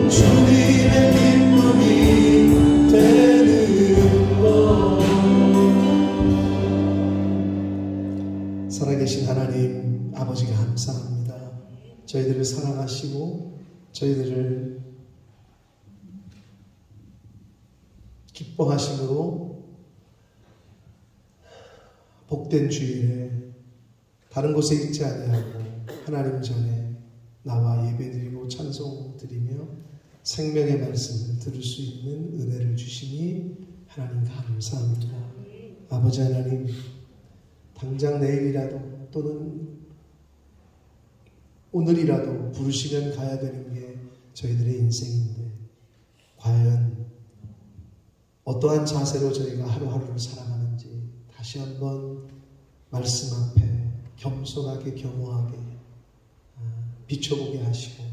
주님의 기쁨이 되는 것. 살아계신 하나님 아버지가 감사합니다. 저희들을 사랑하시고 저희들을 기뻐하심으로 복된 주일에 다른 곳에 있지 아니하고 하나님 전에 나와 예배드리고 찬송드리며 생명의 말씀을 들을 수 있는 은혜를 주시니 하나님 감사합니다. 아버지 하나님, 당장 내일이라도 또는 오늘이라도 부르시면 가야 되는 게 저희들의 인생인데 과연 어떠한 자세로 저희가 하루하루를 살아가는지 다시 한번 말씀 앞에 겸손하게 겸허하게 비춰보게 하시고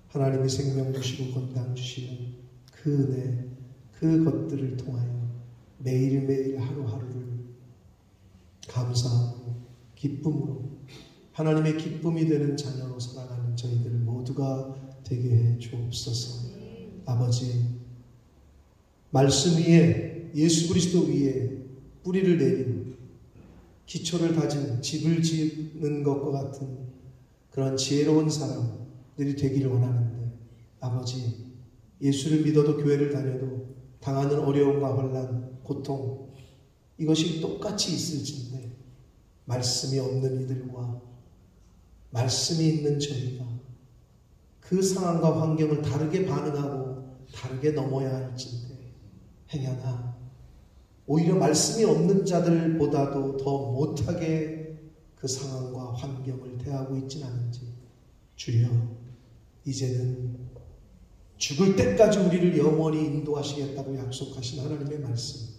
하나님의 생명 주시고 건강 주시는 그 은혜, 그것들을 통하여 매일매일 하루하루를 감사하고 기쁨으로 하나님의 기쁨이 되는 자녀로 살아가는 저희들 모두가 되게 해 주옵소서. 아버지, 말씀 위에 예수 그리스도 위에 뿌리를 내린 기초를 다진 집을 짓는 것과 같은 그런 지혜로운 사람들이 되기를 원하는데 아버지, 예수를 믿어도 교회를 다녀도 당하는 어려움과 혼란, 고통 이것이 똑같이 있을진데 말씀이 없는 이들과 말씀이 있는 저희가 그 상황과 환경을 다르게 반응하고 다르게 넘어야 할진데 행여나 오히려 말씀이 없는 자들보다도 더 못하게 그 상황과 환경을 대하고 있진 않은지 주여, 이제는 죽을 때까지 우리를 영원히 인도하시겠다고 약속하신 하나님의 말씀,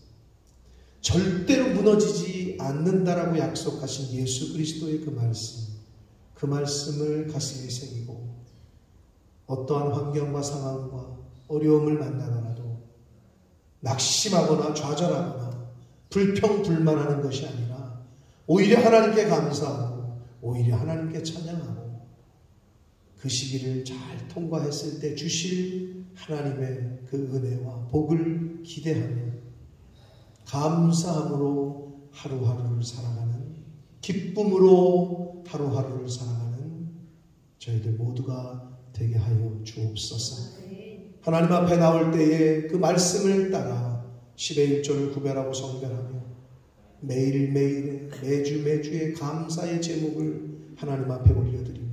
절대로 무너지지 않는다라고 약속하신 예수 그리스도의 그 말씀을 가슴에 새기고 어떠한 환경과 상황과 어려움을 만나더라도 낙심하거나 좌절하거나 불평불만하는 것이 아니라 오히려 하나님께 감사하고 오히려 하나님께 찬양하고 그 시기를 잘 통과했을 때 주실 하나님의 그 은혜와 복을 기대하며 감사함으로 하루하루를 살아가는, 기쁨으로 하루하루를 살아가는 저희들 모두가 되게 하여 주옵소서. 하나님 앞에 나올 때에 그 말씀을 따라 10의 1조를 구별하고 성별하며 매일매일의 매주매주의 감사의 제목을 하나님 앞에 올려드리며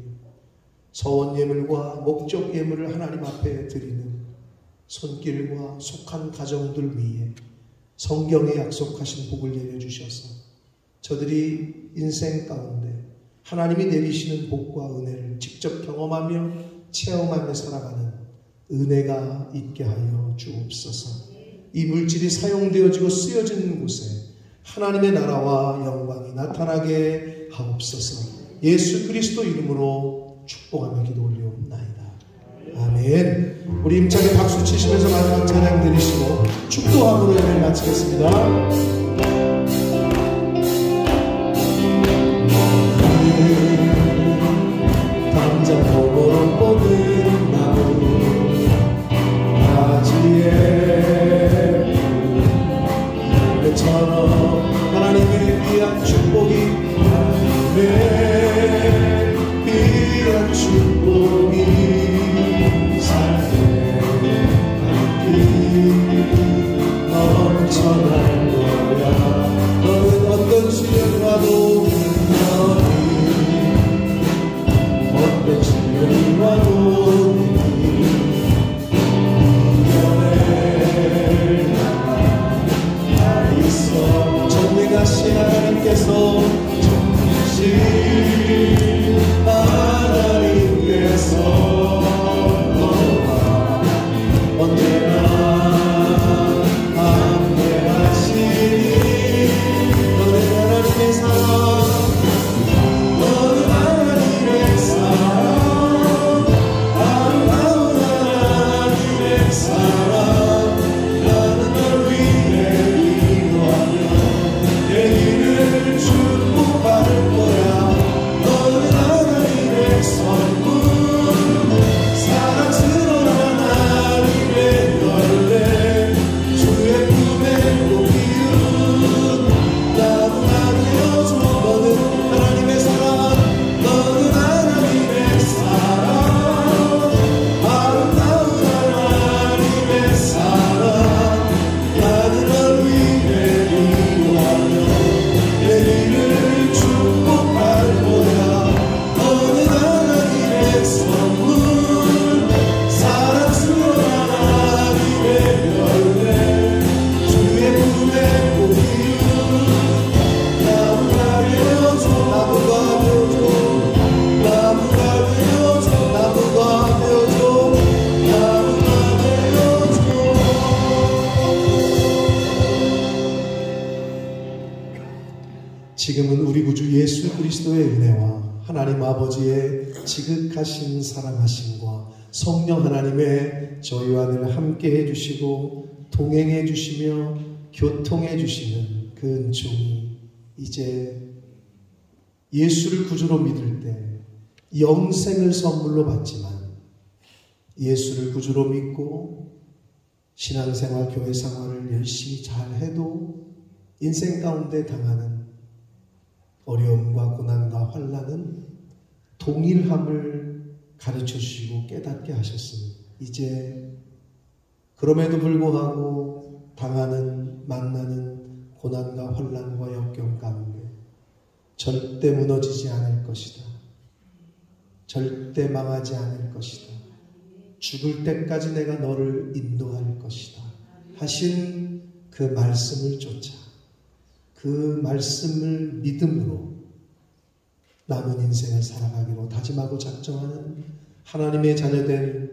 서원 예물과 목적 예물을 하나님 앞에 드리는 손길과 속한 가정들 위에 성경에 약속하신 복을 내려주셔서 저들이 인생 가운데 하나님이 내리시는 복과 은혜를 직접 경험하며 체험하며 살아가는 은혜가 있게 하여 주옵소서. 이 물질이 사용되어지고 쓰여지는 곳에 하나님의 나라와 영광이 나타나게 하옵소서. 예수 그리스도 이름으로 축복하며 기도 올리옵나이다. 아멘. 우리 힘차게 박수 치시면서 마지막 찬양 드리시고 축도함으로 예배를 마치겠습니다. 당장 보고로 뻗은 나무 가지에 열매처럼 하나님의 귀한 축복이 하나님의 귀한 축복이 삶에 넘쳐날 거야. 너는 어떤 시련이 와도 어떤 시련이 와도 이겨낼 나 있어. 전능하신 하나님께서 언제나 함께하시니 너는 하나님의 사랑, 너는 하나님의 사랑, 아름다운 하나님의 사랑. 나는 널 위해 기도하며 내 길을 축복할 거야. 너는 하나님의 선물, 사랑스러운 하나님의 열매, 주의 품에 꼭 이룬 나무가 되어줘. 너는 하나님의 사랑, 너는 하나님의 사랑, 아름다운 하나님의 사랑. 나는 널 위해 기도하며 내 길을 축복할 거야. 너는 하나님의 선물, 사랑스러운 하나님의 열매, 주의 품에 꼭 이룬 나무가 되어줘. 나무가 되어줘. 나무가 되어줘. 나무가 되어줘. 나무가 되어줘. 지금은 우리 구주 예수 그리스도의 은혜와 하나님 아버지의 지극하신 사랑하심과 성령 하나님의 저희와 늘 함께 해주시고 동행해 주시며 교통해 주시는 그 은총이 이제 예수를 구주로 믿을 때 영생을 선물로 받지만 예수를 구주로 믿고 신앙생활, 교회생활을 열심히 잘해도 인생 가운데 당하는 어려움과 고난과 환난은 동일함을 가르쳐 주시고 깨닫게 하셨으니 이제 그럼에도 불구하고 당하는 만나는 고난과 환난과 역경 가운데 절대 무너지지 않을 것이다. 절대 망하지 않을 것이다. 죽을 때까지 내가 너를 인도할 것이다 하신 그 말씀을 쫓아 그 말씀을 믿음으로 남은 인생을 살아가기로 다짐하고 작정하는 하나님의 자녀된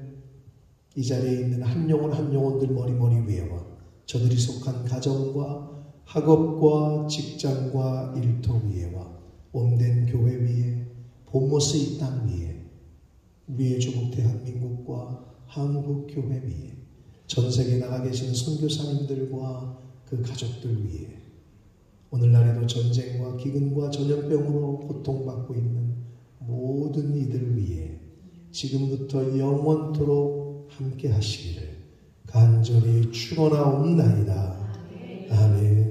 이 자리에 있는 한 영혼 한 영혼들 머리 위에와 저들이 속한 가정과 학업과 직장과 일터 위에와 온된 교회 위에 본모스 이 땅 위에 우리의 조국 대한민국과 한국 교회 위에 전 세계에 나가 계시는 선교사님들과 그 가족들 위에 오늘날에도 전쟁과 기근과 전염병으로 고통받고 있는 모든 이들 위해 지금부터 영원토록 함께 하시기를 간절히 축원하옵나이다. 아멘.